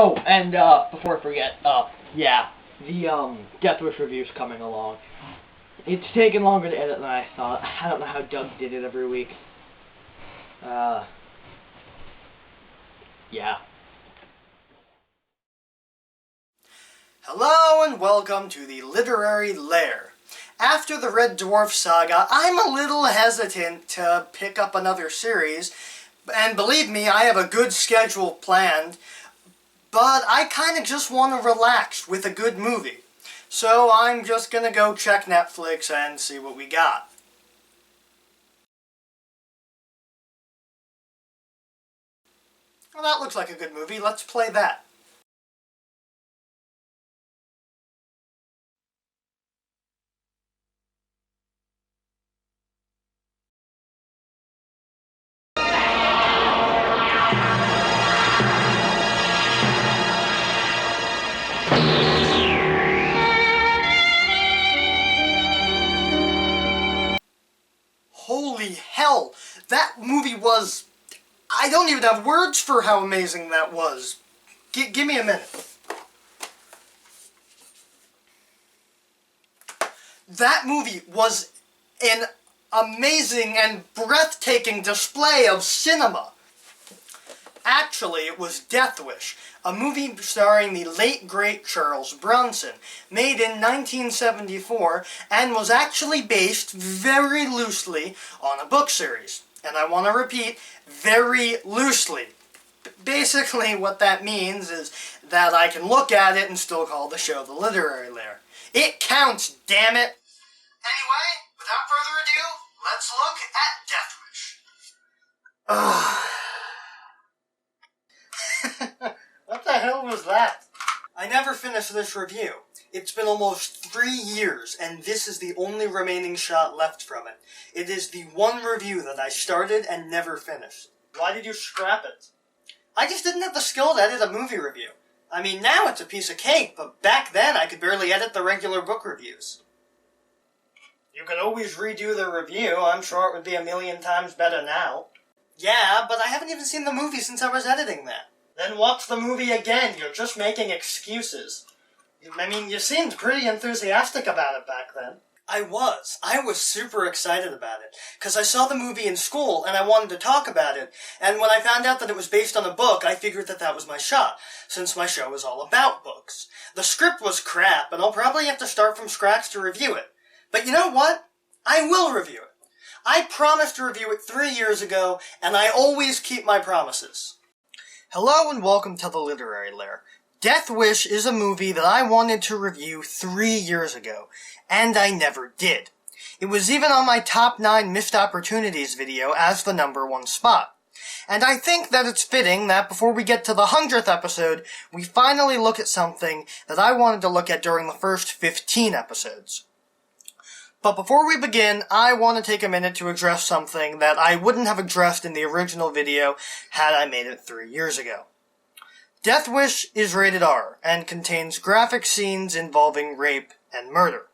Oh, and before I forget, yeah, the Death Wish review's coming along. It's taken longer to edit than I thought. I don't know how Doug did it every week. Yeah. Hello and welcome to the Literary Lair. After the Red Dwarf saga, I'm a little hesitant to pick up another series, and believe me, I have a good schedule planned, but I kind of just want to relax with a good movie. So I'm just gonna go check Netflix and see what we got. Well, that looks like a good movie. Let's play that. Holy hell! That movie was... I don't even have words for how amazing that was. Give me a minute. That movie was an amazing and breathtaking display of cinema. Actually, it was Death Wish, a movie starring the late great Charles Bronson, made in 1974 and was actually based very loosely on a book series. And I want to repeat, very loosely. Basically, what that means is that I can look at it and still call the show The Literary Lair. It counts, damn it! Anyway, without further ado, let's look at Death Wish. What the hell was that? I never finished this review. It's been almost 3 years, and this is the only remaining shot left from it. It is the one review that I started and never finished. Why did you scrap it? I just didn't have the skill to edit a movie review. I mean, now it's a piece of cake, but back then I could barely edit the regular book reviews. You could always redo the review. I'm sure it would be a million times better now. Yeah, but I haven't even seen the movie since I was editing that. Then watch the movie again. You're just making excuses. I mean, you seemed pretty enthusiastic about it back then. I was super excited about it, because I saw the movie in school, and I wanted to talk about it, and when I found out that it was based on a book, I figured that that was my shot, since my show is all about books. The script was crap, and I'll probably have to start from scratch to review it. But you know what? I will review it. I promised to review it 3 years ago, and I always keep my promises. Hello and welcome to the Literary Lair. Death Wish is a movie that I wanted to review 3 years ago, and I never did. It was even on my top 9 missed opportunities video as the #1 spot. And I think that it's fitting that before we get to the 100th episode, we finally look at something that I wanted to look at during the first 15 episodes. But before we begin, I want to take a minute to address something that I wouldn't have addressed in the original video had I made it 3 years ago. Death Wish is rated R, and contains graphic scenes involving rape and murder.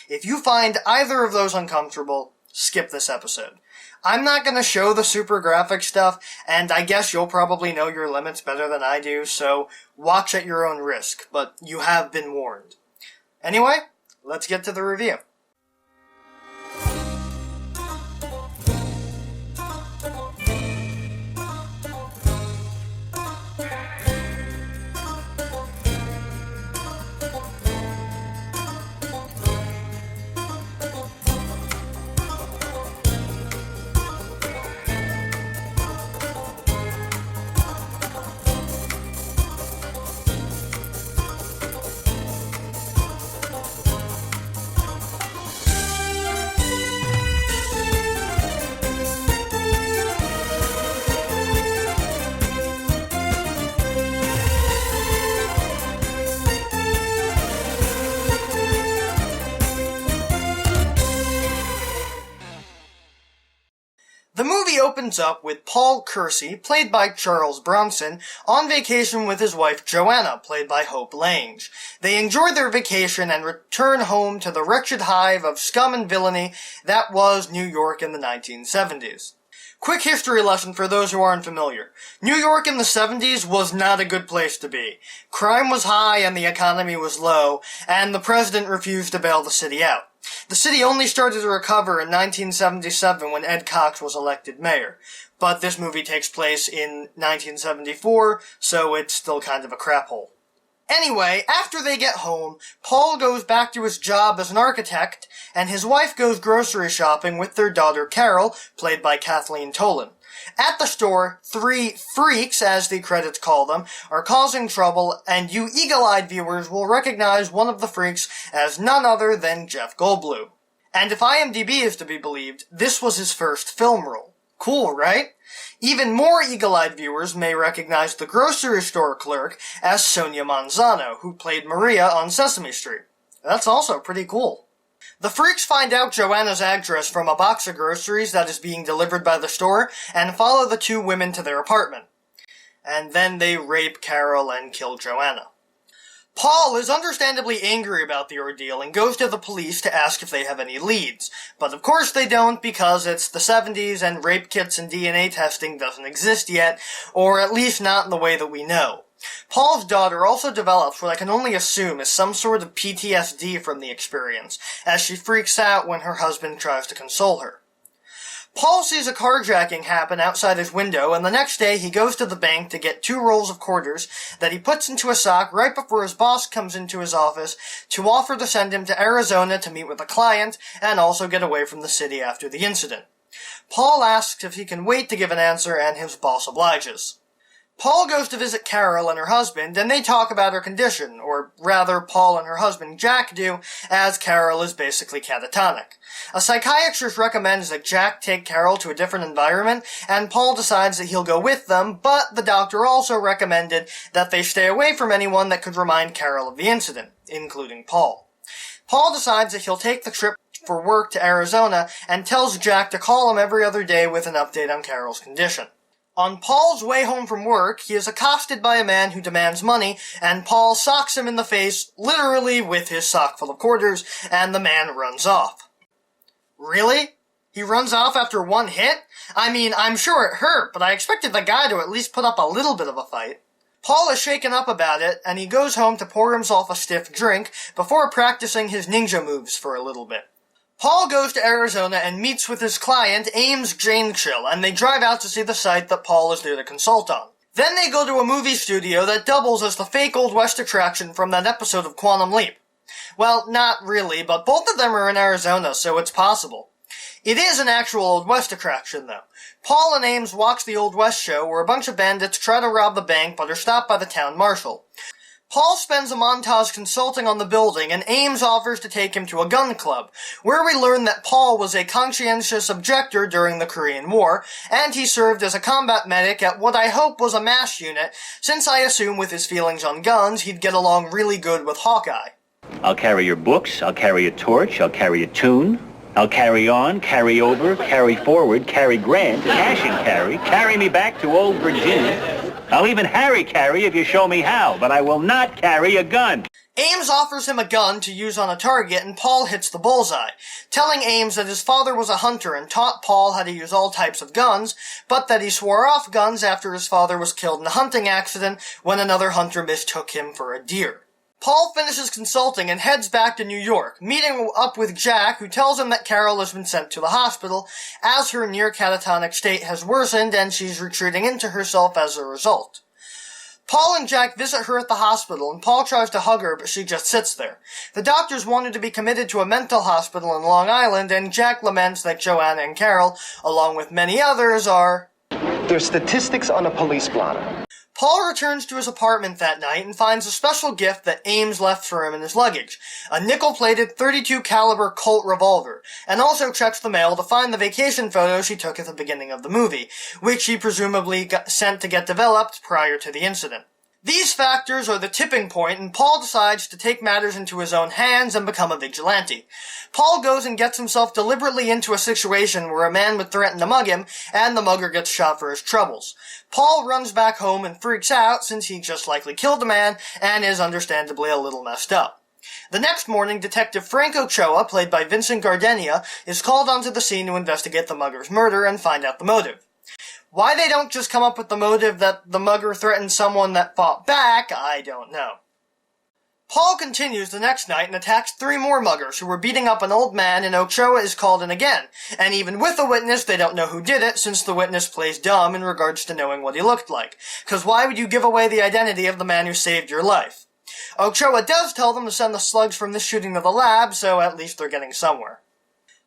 If you find either of those uncomfortable, skip this episode. I'm not going to show the super graphic stuff, and I guess you'll probably know your limits better than I do, so watch at your own risk, but you have been warned. Anyway, let's get to the review. The movie opens up with Paul Kersey, played by Charles Bronson, on vacation with his wife Joanna, played by Hope Lange. They enjoy their vacation and return home to the wretched hive of scum and villainy that was New York in the 1970s. Quick history lesson for those who aren't familiar. New York in the 70s was not a good place to be. Crime was high and the economy was low, and the president refused to bail the city out. The city only started to recover in 1977 when Ed Cox was elected mayor. But this movie takes place in 1974, so it's still kind of a crap hole. Anyway, after they get home, Paul goes back to his job as an architect, and his wife goes grocery shopping with their daughter Carol, played by Kathleen Tolan. At the store, 3 freaks, as the credits call them, are causing trouble, and you eagle-eyed viewers will recognize one of the freaks as none other than Jeff Goldblum. And if IMDb is to be believed, this was his first film role. Cool, right? Even more eagle-eyed viewers may recognize the grocery store clerk as Sonia Manzano, who played Maria on Sesame Street. That's also pretty cool. The freaks find out Joanna's address from a box of groceries that is being delivered by the store and follow the 2 women to their apartment. And then they rape Carol and kill Joanna. Paul is understandably angry about the ordeal and goes to the police to ask if they have any leads. But of course they don't, because it's the 70s and rape kits and DNA testing doesn't exist yet, or at least not in the way that we know. Paul's daughter also develops what I can only assume is some sort of PTSD from the experience, as she freaks out when her husband tries to console her. Paul sees a carjacking happen outside his window, and the next day he goes to the bank to get 2 rolls of quarters that he puts into a sock right before his boss comes into his office to offer to send him to Arizona to meet with a client and also get away from the city after the incident. Paul asks if he can wait to give an answer, and his boss obliges. Paul goes to visit Carol and her husband, and they talk about her condition, or rather, Paul and her husband Jack do, as Carol is basically catatonic. A psychiatrist recommends that Jack take Carol to a different environment, and Paul decides that he'll go with them, but the doctor also recommended that they stay away from anyone that could remind Carol of the incident, including Paul. Paul decides that he'll take the trip for work to Arizona, and tells Jack to call him every other day with an update on Carol's condition. On Paul's way home from work, he is accosted by a man who demands money, and Paul socks him in the face, literally with his sock full of quarters, and the man runs off. Really? He runs off after 1 hit? I mean, I'm sure it hurt, but I expected the guy to at least put up a little bit of a fight. Paul is shaken up about it, and he goes home to pour himself a stiff drink before practicing his ninja moves for a little bit. Paul goes to Arizona and meets with his client, Ames Janechill, and they drive out to see the site that Paul is there to consult on. Then they go to a movie studio that doubles as the fake Old West attraction from that episode of Quantum Leap. Well, not really, but both of them are in Arizona, so it's possible. It is an actual Old West attraction, though. Paul and Ames watch the Old West show where a bunch of bandits try to rob the bank but are stopped by the town marshal. Paul spends a montage consulting on the building, and Ames offers to take him to a gun club, where we learn that Paul was a conscientious objector during the Korean War, and he served as a combat medic at what I hope was a MASH unit, since I assume with his feelings on guns, he'd get along really good with Hawkeye. I'll carry your books, I'll carry a torch, I'll carry a tune, I'll carry on, carry over, carry forward, carry Grant, cash and carry me back to old Virginia. I'll even Harry carry if you show me how, but I will not carry a gun. Ames offers him a gun to use on a target, and Paul hits the bullseye, telling Ames that his father was a hunter and taught Paul how to use all types of guns, but that he swore off guns after his father was killed in a hunting accident when another hunter mistook him for a deer. Paul finishes consulting and heads back to New York, meeting up with Jack, who tells him that Carol has been sent to the hospital, as her near-catatonic state has worsened and she's retreating into herself as a result. Paul and Jack visit her at the hospital, and Paul tries to hug her, but she just sits there. The doctors wanted to be committed to a mental hospital in Long Island, and Jack laments that Joanna and Carol, along with many others, are... They're statistics on a police blotter. Paul returns to his apartment that night and finds a special gift that Ames left for him in his luggage, a nickel-plated .32 caliber Colt revolver, and also checks the mail to find the vacation photo she took at the beginning of the movie, which he presumably got sent to get developed prior to the incident. These factors are the tipping point, and Paul decides to take matters into his own hands and become a vigilante. Paul goes and gets himself deliberately into a situation where a man would threaten to mug him, and the mugger gets shot for his troubles. Paul runs back home and freaks out since he just likely killed the man and is understandably a little messed up. The next morning, Detective Frank Ochoa, played by Vincent Gardenia, is called onto the scene to investigate the mugger's murder and find out the motive. Why they don't just come up with the motive that the mugger threatened someone that fought back, I don't know. Paul continues the next night and attacks 3 more muggers who were beating up an old man, and Ochoa is called in again. And even with a witness, they don't know who did it, since the witness plays dumb in regards to knowing what he looked like. Cause why would you give away the identity of the man who saved your life? Ochoa does tell them to send the slugs from this shooting to the lab, so at least they're getting somewhere.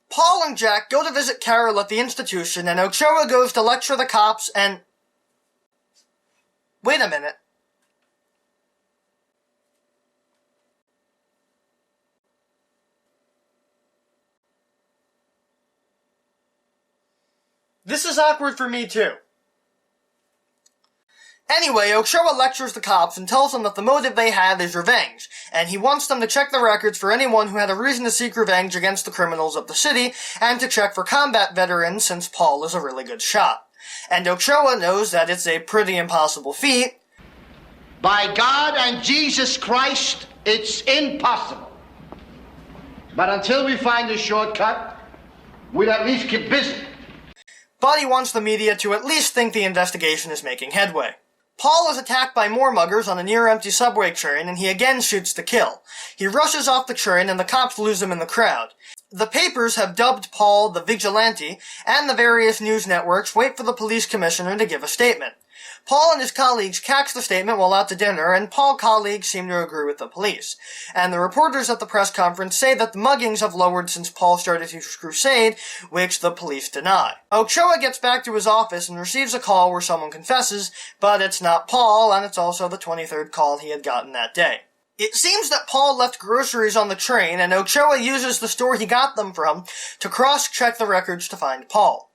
Paul and Jack go to visit Carol at the institution, and Ochoa goes to lecture the cops and... Wait a minute. This is awkward for me, too. Anyway, Ochoa lectures the cops and tells them that the motive they have is revenge, and he wants them to check the records for anyone who had a reason to seek revenge against the criminals of the city, and to check for combat veterans since Paul is a really good shot. And Ochoa knows that it's a pretty impossible feat. By God and Jesus Christ, it's impossible. But until we find a shortcut, we'll at least keep busy. But he wants the media to at least think the investigation is making headway. Paul is attacked by more muggers on a near-empty subway train, and he again shoots to kill. He rushes off the train, and the cops lose him in the crowd. The papers have dubbed Paul the Vigilante, and the various news networks wait for the police commissioner to give a statement. Paul and his colleagues catch the statement while out to dinner, and Paul's colleagues seem to agree with the police. And the reporters at the press conference say that the muggings have lowered since Paul started his crusade, which the police deny. Ochoa gets back to his office and receives a call where someone confesses, but it's not Paul, and it's also the 23rd call he had gotten that day. It seems that Paul left groceries on the train, and Ochoa uses the store he got them from to cross-check the records to find Paul.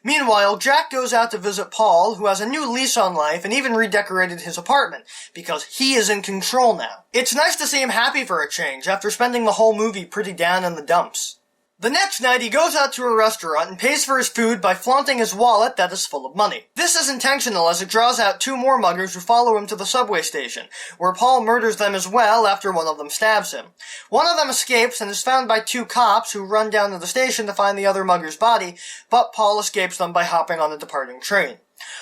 Meanwhile, Jack goes out to visit Paul, who has a new lease on life and even redecorated his apartment, because he is in control now. It's nice to see him happy for a change, after spending the whole movie pretty down in the dumps. The next night, he goes out to a restaurant and pays for his food by flaunting his wallet that is full of money. This is intentional as it draws out 2 more muggers who follow him to the subway station, where Paul murders them as well after one of them stabs him. One of them escapes and is found by 2 cops who run down to the station to find the other mugger's body, but Paul escapes them by hopping on a departing train.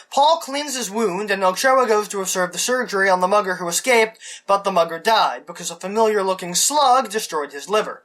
Paul cleans his wound, and Ochoa goes to observe the surgery on the mugger who escaped, but the mugger died because a familiar-looking slug destroyed his liver.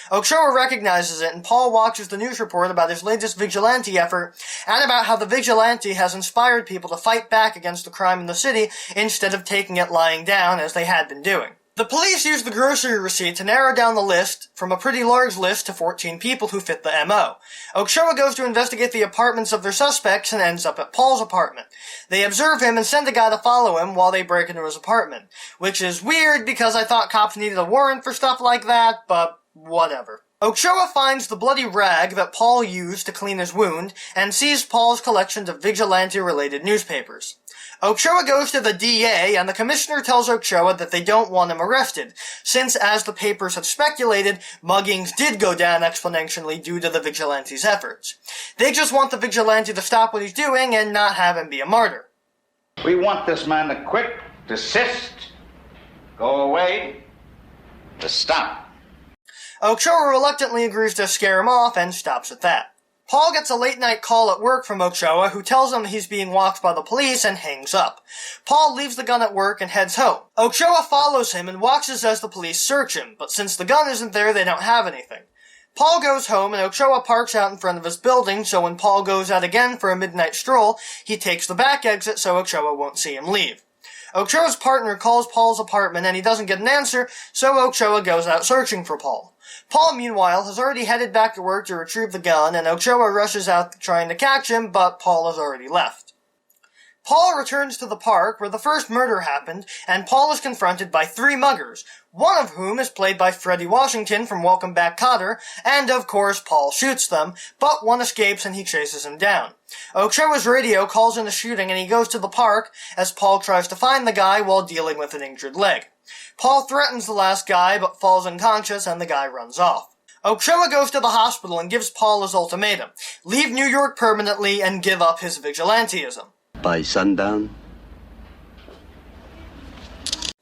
Ochoa recognizes it, and Paul watches the news report about his latest vigilante effort, and about how the vigilante has inspired people to fight back against the crime in the city instead of taking it lying down as they had been doing. The police use the grocery receipt to narrow down the list from a pretty large list to 14 people who fit the MO. Ochoa goes to investigate the apartments of their suspects and ends up at Paul's apartment. They observe him and send a guy to follow him while they break into his apartment, which is weird because I thought cops needed a warrant for stuff like that, but whatever. Ochoa finds the bloody rag that Paul used to clean his wound, and sees Paul's collection of vigilante-related newspapers. Ochoa goes to the DA, and the commissioner tells Ochoa that they don't want him arrested, since, as the papers had speculated, muggings did go down exponentially due to the vigilante's efforts. They just want the vigilante to stop what he's doing and not have him be a martyr. We want this man to quit, desist, go away, to stop. Ochoa reluctantly agrees to scare him off and stops at that. Paul gets a late-night call at work from Ochoa, who tells him he's being watched by the police and hangs up. Paul leaves the gun at work and heads home. Ochoa follows him and watches as the police search him, but since the gun isn't there, they don't have anything. Paul goes home, and Ochoa parks out in front of his building, so when Paul goes out again for a midnight stroll, he takes the back exit so Ochoa won't see him leave. Ochoa's partner calls Paul's apartment, and he doesn't get an answer, so Ochoa goes out searching for Paul. Paul, meanwhile, has already headed back to work to retrieve the gun, and Ochoa rushes out trying to catch him, but Paul has already left. Paul returns to the park where the first murder happened, and Paul is confronted by 3 muggers, one of whom is played by Freddie Washington from Welcome Back, Kotter, and of course Paul shoots them, but one escapes and he chases him down. Ochoa's radio calls in a shooting and he goes to the park as Paul tries to find the guy while dealing with an injured leg. Paul threatens the last guy but falls unconscious and the guy runs off. Ochoa goes to the hospital and gives Paul his ultimatum: leave New York permanently and give up his vigilantism. By sundown,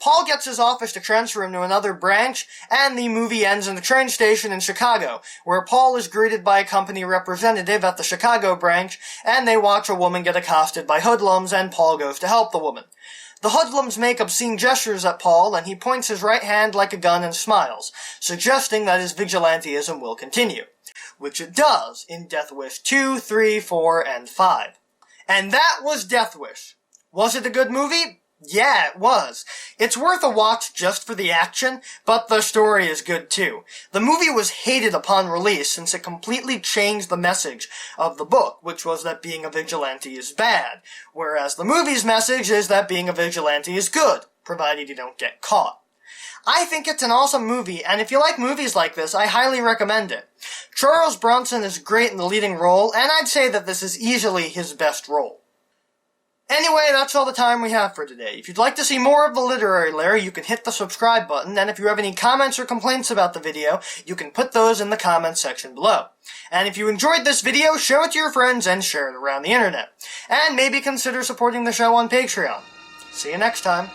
Paul gets his office to transfer him to another branch, and the movie ends in the train station in Chicago, where Paul is greeted by a company representative at the Chicago branch, and they watch a woman get accosted by hoodlums, and Paul goes to help the woman. The hoodlums make obscene gestures at Paul, and he points his right hand like a gun and smiles, suggesting that his vigilantism will continue. Which it does in Death Wish 2, 3, 4, and 5. And that was Death Wish. Was it a good movie? Yeah, it was. It's worth a watch just for the action, but the story is good too. The movie was hated upon release since it completely changed the message of the book, which was that being a vigilante is bad, whereas the movie's message is that being a vigilante is good, provided you don't get caught. I think it's an awesome movie, and if you like movies like this, I highly recommend it. Charles Bronson is great in the leading role, and I'd say that this is easily his best role. Anyway, that's all the time we have for today. If you'd like to see more of the Literary Lair, you can hit the subscribe button, and if you have any comments or complaints about the video, you can put those in the comments section below. And if you enjoyed this video, show it to your friends and share it around the internet. And maybe consider supporting the show on Patreon. See you next time.